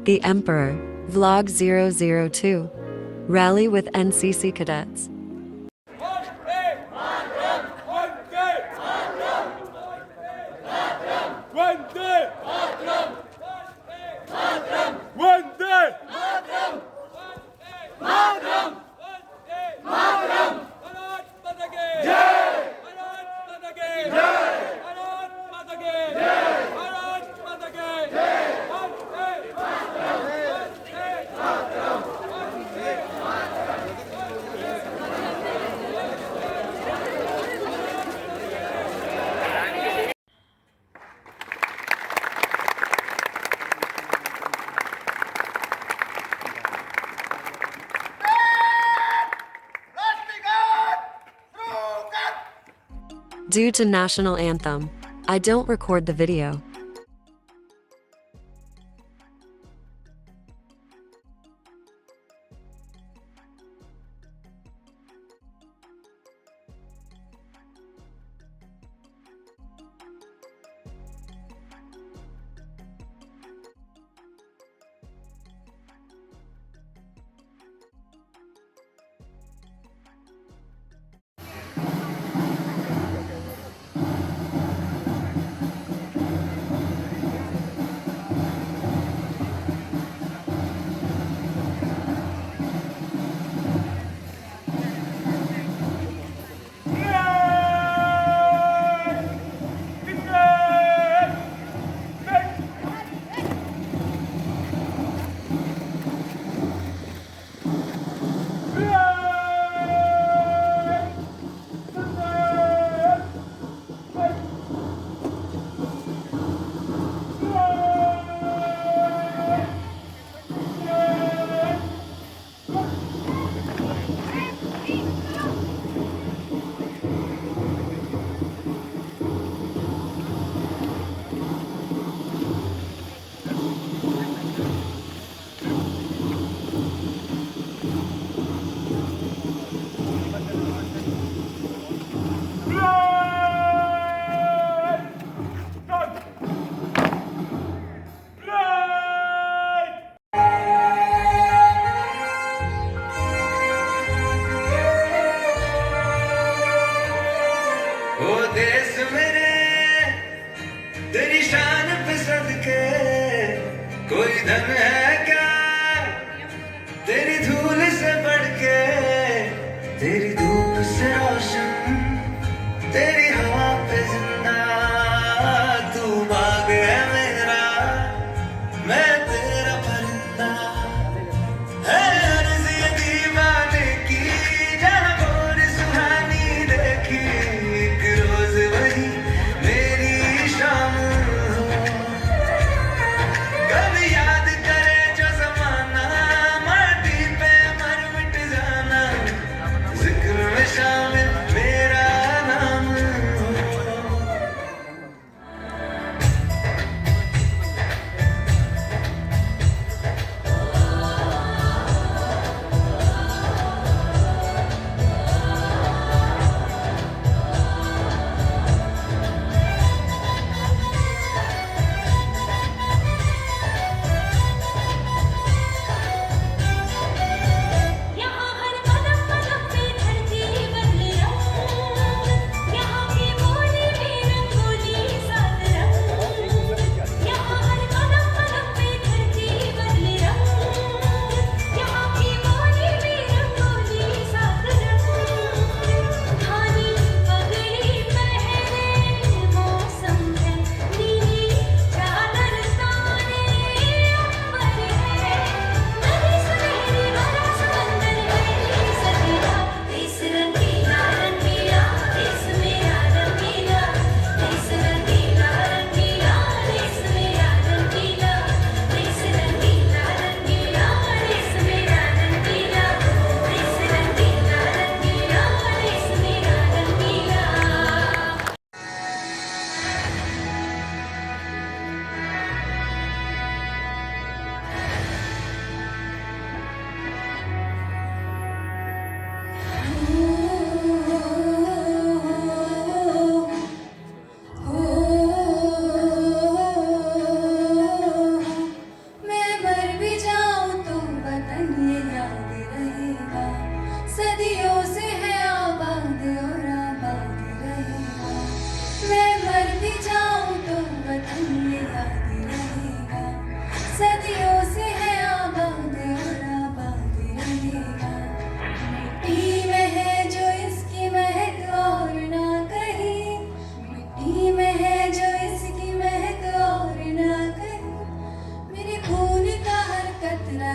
The Emperor, Vlog 002. Rally with NCC cadets. Due to national anthem, I don't record the video. ओ देश मेरे तेरी शान पे सदके कोई धन है क्या तेरी धूल से बढ़ के तेरी धूप से रोशन तेरी हवा पे जिंदा तू बाग है मेरा मैं तेरा परिंदा है अर्ज़ ये दीवाने की जहाँ गोर सुहानी देखी एक रोज वही मेरी शाम हो कभी याद करे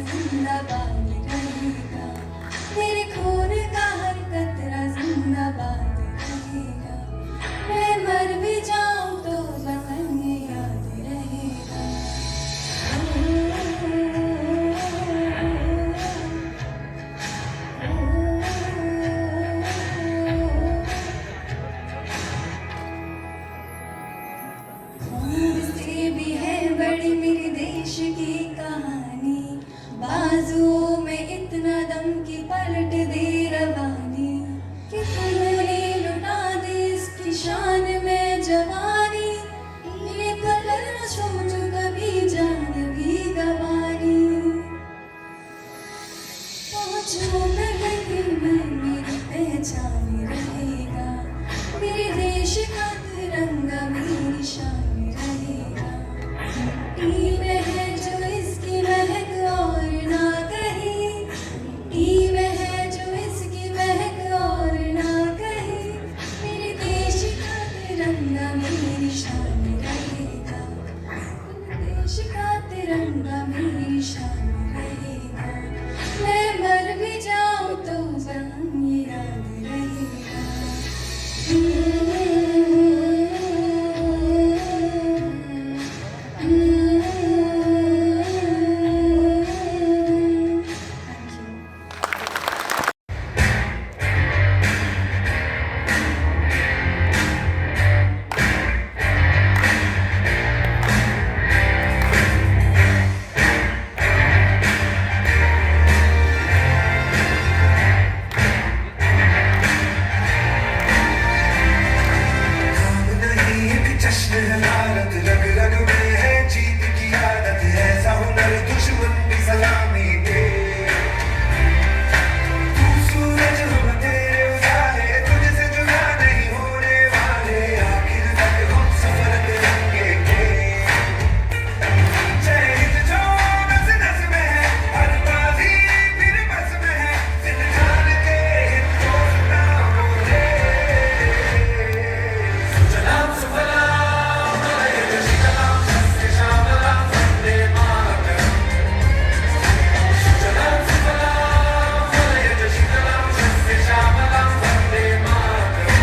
जिंदाबाद रहेगा, मेरे खून का हर कतरा जिंदाबाद रहेगा, मैं मर भी जाऊं तो वतन याद रहेगा। से भी है बड़ी मेरे देश की कहानी, बाजुओं में इतना दम की पलट दे रवानी, कि तूने लुटा दे इसकी शान में जवानी, ये कलर न सोचो कभी जान भी गवानी। पहुंचूं मैं कहीं मैं मेरी पहचान रहेगा, मेरे देश का तिरंगा मेरी शान रहेगा, मिट्टी में है जो इसकी महक और ना कहीं, मिट्टी में है जो इसकी महक और ना कहीं, मेरे देश का तिरंगा मेरी शान रहेगा, मेरे देश का तिरंगा मेरी शान रहेगा, मैं मर भी जाऊं तो वतन ये याद रहेगा। काम नहीं एक जश्न है भारत, रग रग में है जीत की आदत, ऐसा हुनर दुश्मन भी सलामी दे। तू सूरज हम तेरे उजाले, तुझसे जुदा नहीं होने वाले, आखिर तक हम सफर करेंगे के। जय हिंद जो नस नस में है, हर बाजी फिर बस में है, जिंदगान के हिंदुस्तान बोले। सुजलाम सुफलाम मलयज शीतलाम शस्य श्यामलाम वंदे मातरम। सुजलाम सुफलाम मलयज शीतलाम शस्य श्यामलाम वंदे मातरम।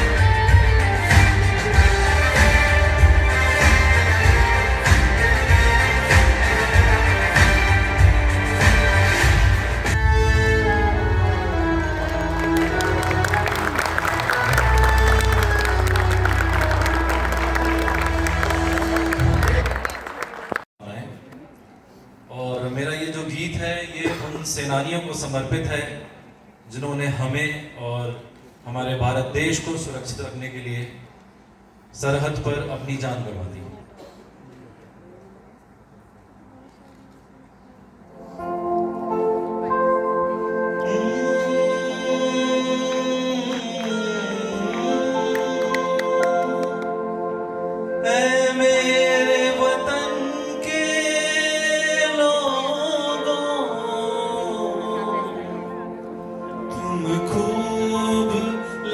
और मेरा ये जो गीत है ये उन सेनानियों को समर्पित है जिन्होंने हमें और हमारे भारत देश को सुरक्षित रखने के लिए सरहद पर अपनी जान गंवा दी। ऐ मेरे वतन के लोगों, तुम खूब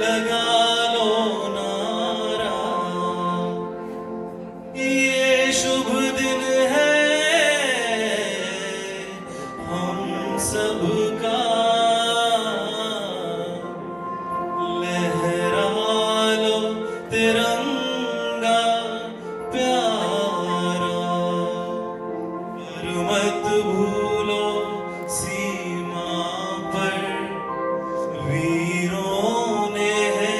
लगा लो नारा, ये शुभ दिन है हम सबका, लहरा लो तिरंगा प्यारा, पर मत भूलो सीमा पर वीरों ने है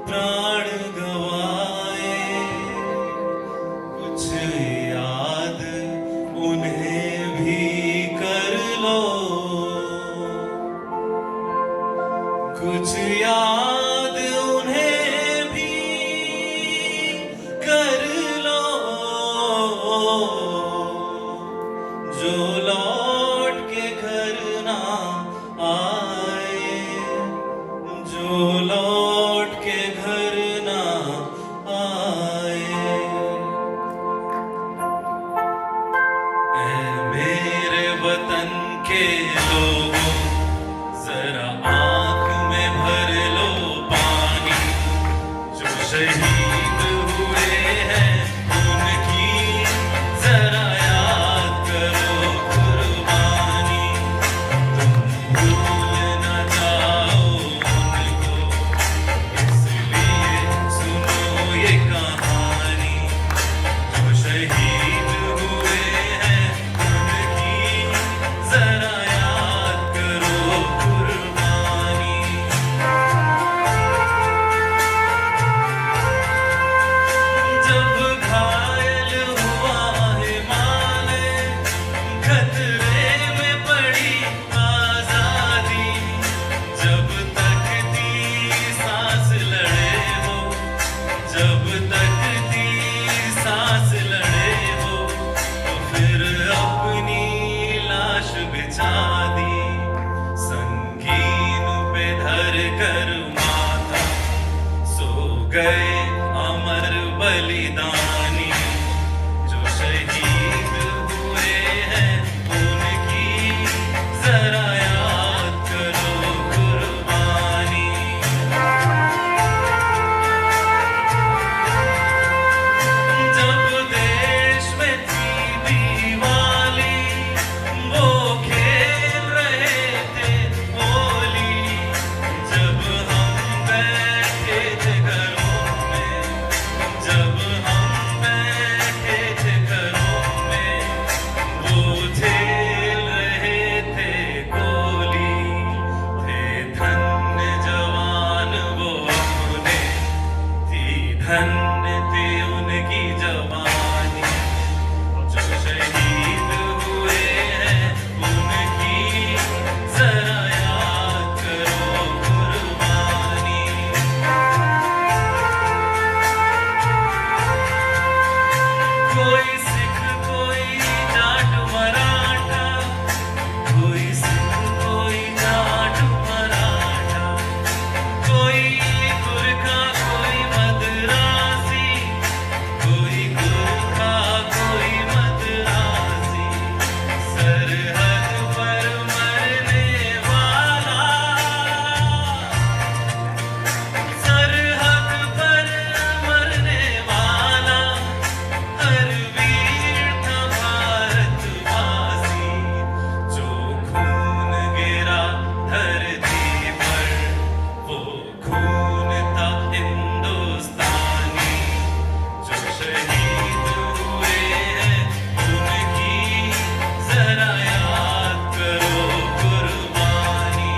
प्राण गवाए, कुछ याद उन्हें भी कर लो, कुछ याद उन्हें भी कर लो, जो लौट के घर ना आए, जो लौट के घर ना आए। ऐ मेरे वतन के लोगों, जरा आंख में भर लो पानी, जो शहीद हुए हैं उनकी जरा याद करो कुर्बानी। चांदी संगीन पे धर कर माथा सो गए अमर बलिदानी जो शहीद हुए हैं उनकी जरा याद करो कुर्बानी जब देश में थी दीवाली वो खेल रहे थे होली जब हम बैठे थे घरों में जब हम बैठे थे घरों में वो झेल रहे थे गोली थे धन्य जवान वो अपने थी धन्य थी उनकी जवानी जो शहीद हुए हैं उनकी जरा याद करो कुर्बानी कोई सिख कोई जाट मराठा कोई सिख कोई जाट मराठा कोई गुरखा कोई मदरासी कोई गुरखा कोई मदरासी सरहद पर मरने वाला सरहद पर मरने वाला हर वीर था भारतवासी जो खून गिरा धरती पर वो खून था हिंदुस्तानी जो शहीद हुए हैं उनकी जरा याद करो कुर्बानी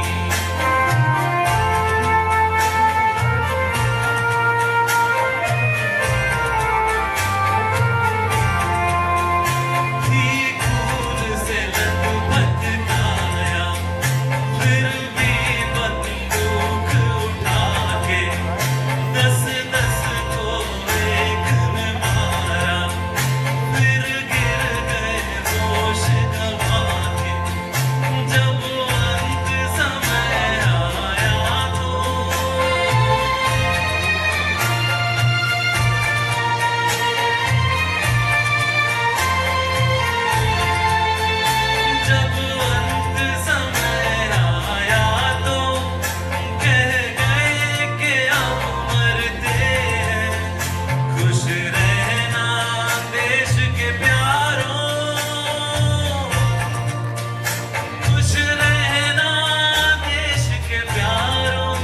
थी खून से लथपथ काया फिर भी बंदूक उठा के 10-10 को एक ने मारा फिर गिर गए होश गंवा के जब अंत समय आया तो जब अंत समय आया तो कह गए कि अब मरते हैं खुश रहना देश के प्यारों खुश रहना देश के प्यारों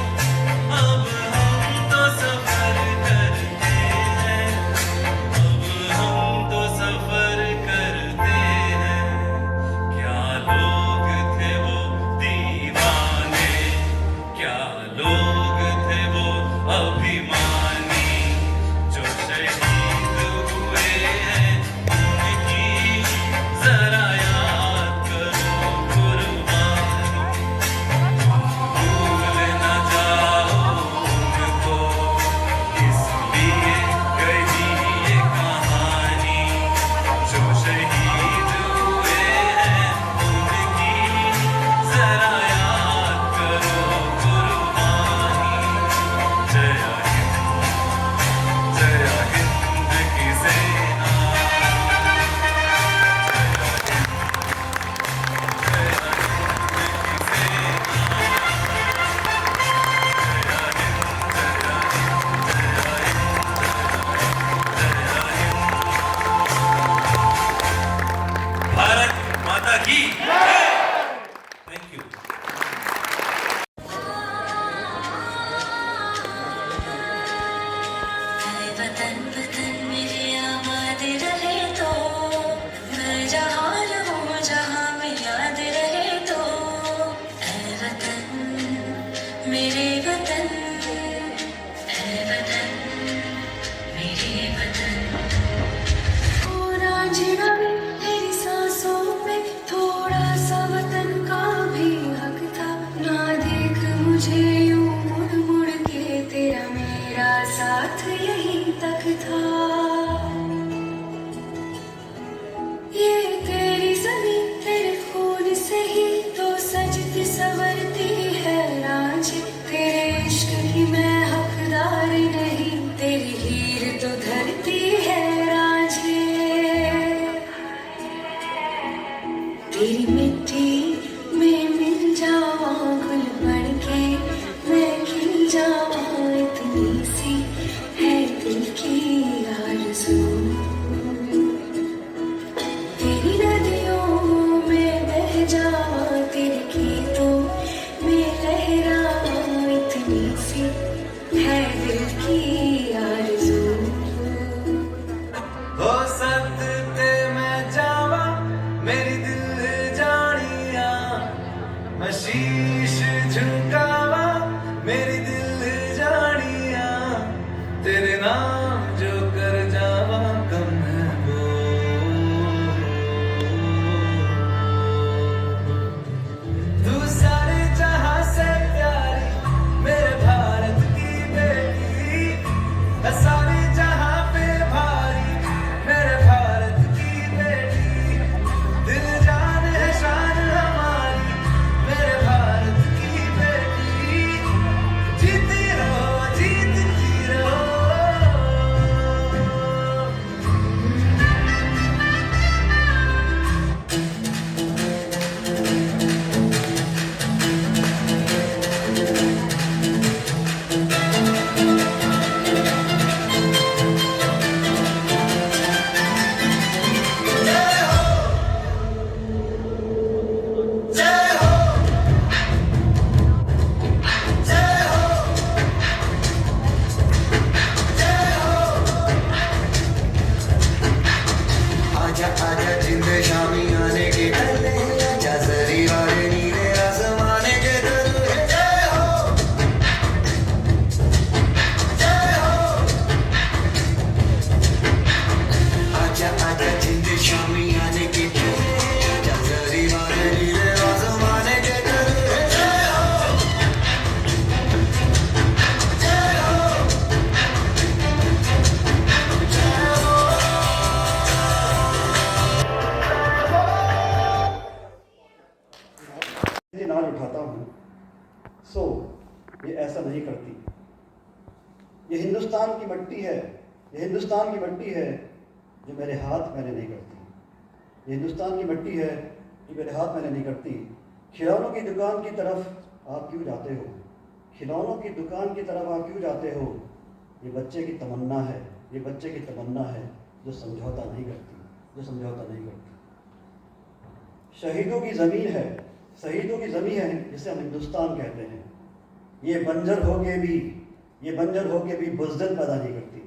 अब हम तो सफर करते हैं अब हम तो सफर करते हैं क्या लोग थे वो दीवाने क्या लोग थे वो अभिमानी जो शहीद हुए हैं उनकी जरा याद करो कुर्बानी भूल न जाओ उनको इसलिए कही ये कहानी जो शहीद हुए हैं उनकी जरा याद करो कुर्बानी जय हिंद की सेना भारत माता की थैंक यू वतन वतन मेरे आबाद रहे तो मैं जहाँ रहूँ जहाँ में याद रहे तो ऐ वतन मेरे वतन ऐ वतन मेरे वतन पूरा जीना भी तेरी सांसों में थोड़ा सा तेरी मिट्टी में मिल जावा घुल बढ़ के मैं खिल जावा इतनी सी है दिल की आरज़ू तेरी नदियों में बह जावा तेरे गीतों में लहरावा इतनी सी है दिल की आरज़ू हो सत ते मैं जावा मेरी दिल जानिया मैं शीश झुकावा मेरी दिल जानिया तेरे नाम जो कर जावा कम है वो तू सारे जहां से प्यारी मेरे भारत की बेटी है सारे जहां पे भारी मेरे भारत की बेटी दिल जान है शान हमारी मेरे भारत की बेटी जीती रहो जीतती रहो आजा आजा जिंदे शामी आने के डले आजा जरी वाले नीले आसमाने के दले जय हो आजा आजा जिंदे शामी आने के डले आजा जरी वाले नीले आसमाने के दले जय हो ये नाज उठाता हूँ सो ये ऐसा नहीं करती। ये हिंदुस्तान की मिट्टी है, ये हिंदुस्तान की मिट्टी है जो मेरे हाथ मैंने नहीं करती। ये हिंदुस्तान की मिट्टी है जो मेरे हाथ मैंने नहीं करती। खिलौनों की दुकान की तरफ आप क्यों जाते हो? खिलौनों की दुकान की तरफ आप क्यों जाते हो? ये बच्चे की तमन्ना है, ये बच्चे की तमन्ना है जो समझौता नहीं करती, जो समझौता नहीं करती। शहीदों की ज़मीन है, शहीदों की ज़मीन है जिसे हम हिंदुस्तान कहते हैं। ये बंजर होके भी, ये बंजर होके भी बुज़दिल पैदा नहीं करती,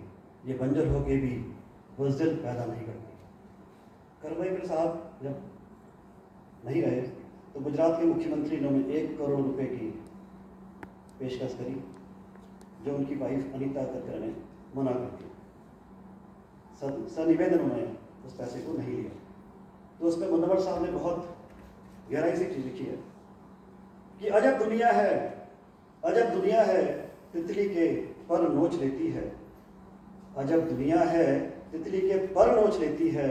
ये बंजर होके भी बुज़दिल पैदा नहीं करती। करमैकर साहब जब नहीं रहे तो गुजरात के मुख्यमंत्री ने 1 करोड़ रुपए की पेशकश करी, जो उनकी वाइफ अनीता कक्कर ने मना कर दी। सनिवेदन उन्होंने उस पैसे को नहीं लिया। तो उस पर मुनव्वर साहब ने बहुत गहराई से चीज़ लिखी है कि अजब दुनिया है, अजब दुनिया है तितली के पर नोच लेती है। अजब दुनिया है तितली के पर नोच लेती है।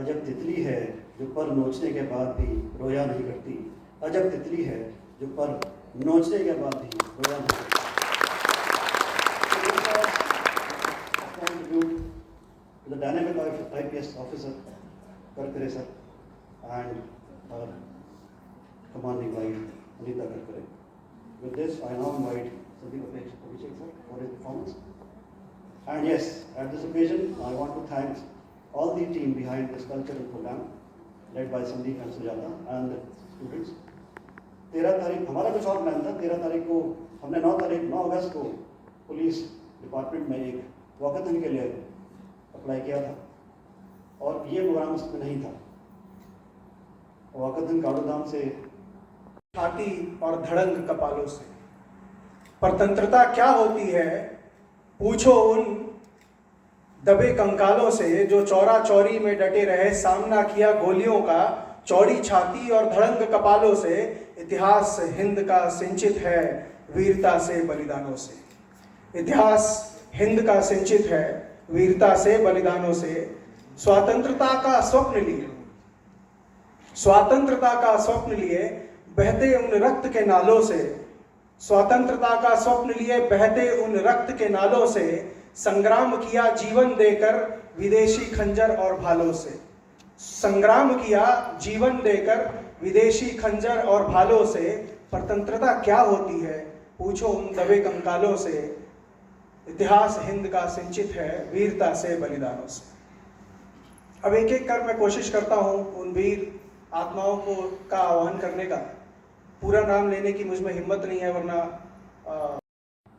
अजब तितली है जो पर नोचने के बाद भी रोया नहीं करती। अजब तितली है जो पर नोचने के बाद भी रोया नहीं करती। The dynamic IPS officer Karkare sir and our commanding wife Anita Karkare. With this, I now invite Sandeep Abhishek sir for his performance. And yes, at this occasion, I want to thank all the team behind this cultural program, led by Sandeep and Sujata and the students. 13 तारीख हमारा कुछ और plan था। 13 तारीख को हमने 9 अगस्त को police department में एक वॉकथन के लिए अप्लाई किया था और ये प्रोग्राम उसमें नहीं था। वॉकथन काड़ोदाम से छाती और धड़ंग कपालों से। परतंत्रता क्या होती है पूछो उन दबे कंकालों से जो चौरा चौरी में डटे रहे, सामना किया गोलियों का चौड़ी छाती और धड़ंग कपालों से। इतिहास हिंद का सिंचित है वीरता से बलिदानों से। इतिहास हिंद का सिंचित है वीरता से बलिदानों से। स्वतंत्रता का स्वप्न लिए, स्वतंत्रता का स्वप्न लिए बहते उन रक्त के नालों से। स्वतंत्रता का स्वप्न लिए बहते उन रक्त के नालों से। संग्राम किया जीवन देकर विदेशी खंजर और भालों से। संग्राम किया जीवन देकर विदेशी खंजर और भालों से। स्वतंत्रता क्या होती है पूछो उन दबे कंकालों से। इतिहास हिंद का सिंचित है वीरता से बलिदानों से। अब एक एक कर मैं कोशिश करता हूँ उन वीर आत्माओं को का आह्वान करने का। पूरा नाम लेने की मुझ में हिम्मत नहीं है, वरना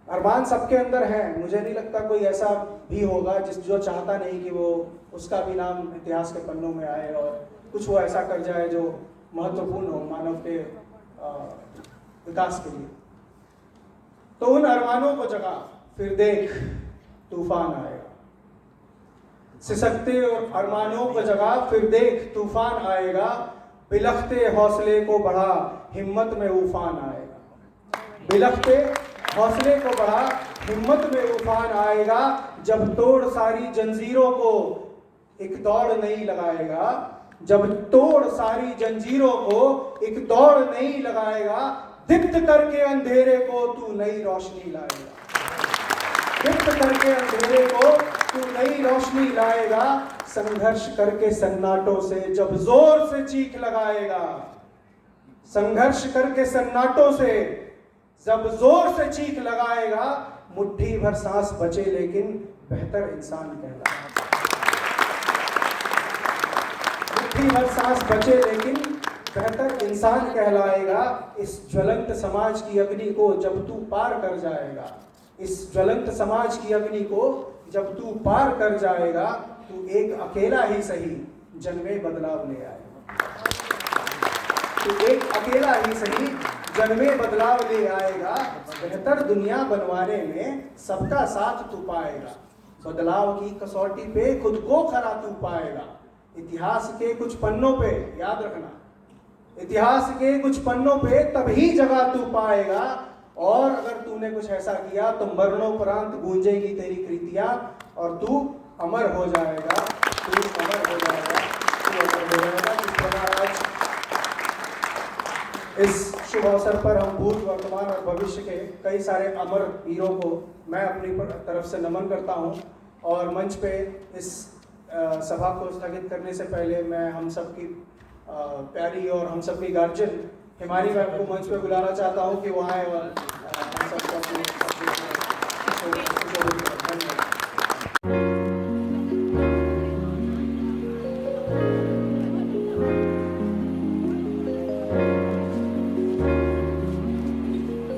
अरमान सबके अंदर है। मुझे नहीं लगता कोई ऐसा भी होगा जो चाहता नहीं कि वो उसका भी नाम इतिहास के पन्नों में आए और कुछ वो ऐसा कर जाए जो महत्वपूर्ण हो मानव के विकास के लिए। तो उन अरमानों को जगा, फिर देख तूफान आएगा। सिसकते और अरमानों को जगा, फिर देख तूफान आएगा। बिलखते हौसले को बढ़ा, हिम्मत में उफान आएगा। बिलखते हौसले को बढ़ा, हिम्मत में उफान आएगा। जब तोड़ सारी जंजीरों को एक दौड़ नहीं लगाएगा। जब तोड़ सारी जंजीरों को एक दौड़ नहीं लगाएगा। दीप्त करके अंधेरे को तू नई रोशनी लाएगा। दीप्त करके अंधेरे को तू नई रोशनी लाएगा। संघर्ष करके सन्नाटों से जब जोर से चीख लगाएगा। संघर्ष करके सन्नाटों से जब जोर से चीख लगाएगा। मुट्ठी भर सांस बचे लेकिन बेहतर इंसान कहलाएगा। मुट्ठी भर सांस बचे लेकिन बेहतर इंसान कहलाएगा। इस ज्वलंत समाज की अग्नि को जब तू पार कर जाएगा। इस ज्वलंत समाज की अग्नि को जब तू पार कर जाएगा। तू एक अकेला ही सही जन्मे बदलाव ले आएगा। तू एक अकेला ही सही जन्मे बदलाव ले आएगा। बेहतर दुनिया बनवाने में सबका साथ तू पाएगा। बदलाव की कसौटी पे खुद को खरा तू पाएगा। इतिहास के कुछ पन्नों पे याद रखना, इतिहास के कुछ पन्नों पे तभी जगह तू पाएगा। और अगर तूने कुछ ऐसा किया तो मरणोपरांत गूंजेगी तेरी कृतियां और तू अमर हो जाएगा। तू अमर हो जाएगा, तू अमर हो जाएगा। इस प्रकार आज इस शुभ अवसर पर हम भूत वर्तमान और भविष्य के कई सारे अमर वीरों को मैं अपनी तरफ से नमन करता हूं। और मंच पे इस सभा को स्थगित करने से पहले मैं हम सबकी प्यारी और हम सबकी गार्जियन हिमानी मैम को मंच पे बुलाना चाहता हूं कि वो आए और हम सबको